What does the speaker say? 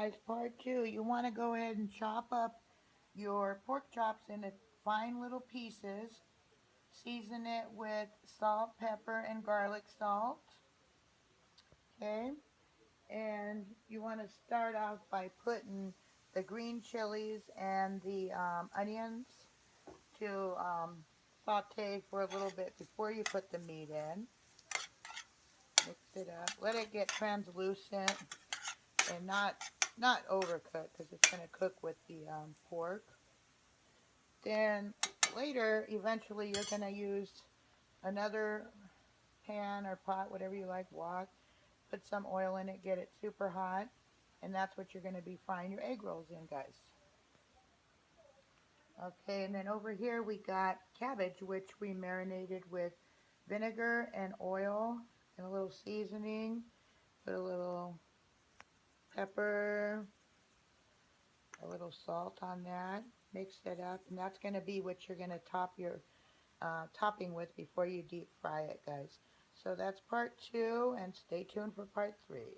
guys, part two. You want to go ahead and chop up your pork chops into fine little pieces. Season it with salt, pepper, and garlic salt. Okay. And you want to start off by putting the green chilies and the onions to saute for a little bit before you put the meat in. Mix it up. Let it get translucent and not overcooked because it's going to cook with the pork. Then later, eventually, you're going to use another pan or pot, whatever you like, wok. Put some oil in it, get it super hot, and that's what you're going to be frying your egg rolls in, guys. Okay, and then over here we got cabbage, which we marinated with vinegar and oil and a little seasoning. Put a little pepper, a little salt on that. Mix it up, and that's going to be what you're going to top your topping with before you deep fry it, guys. So that's part two, and stay tuned for part three.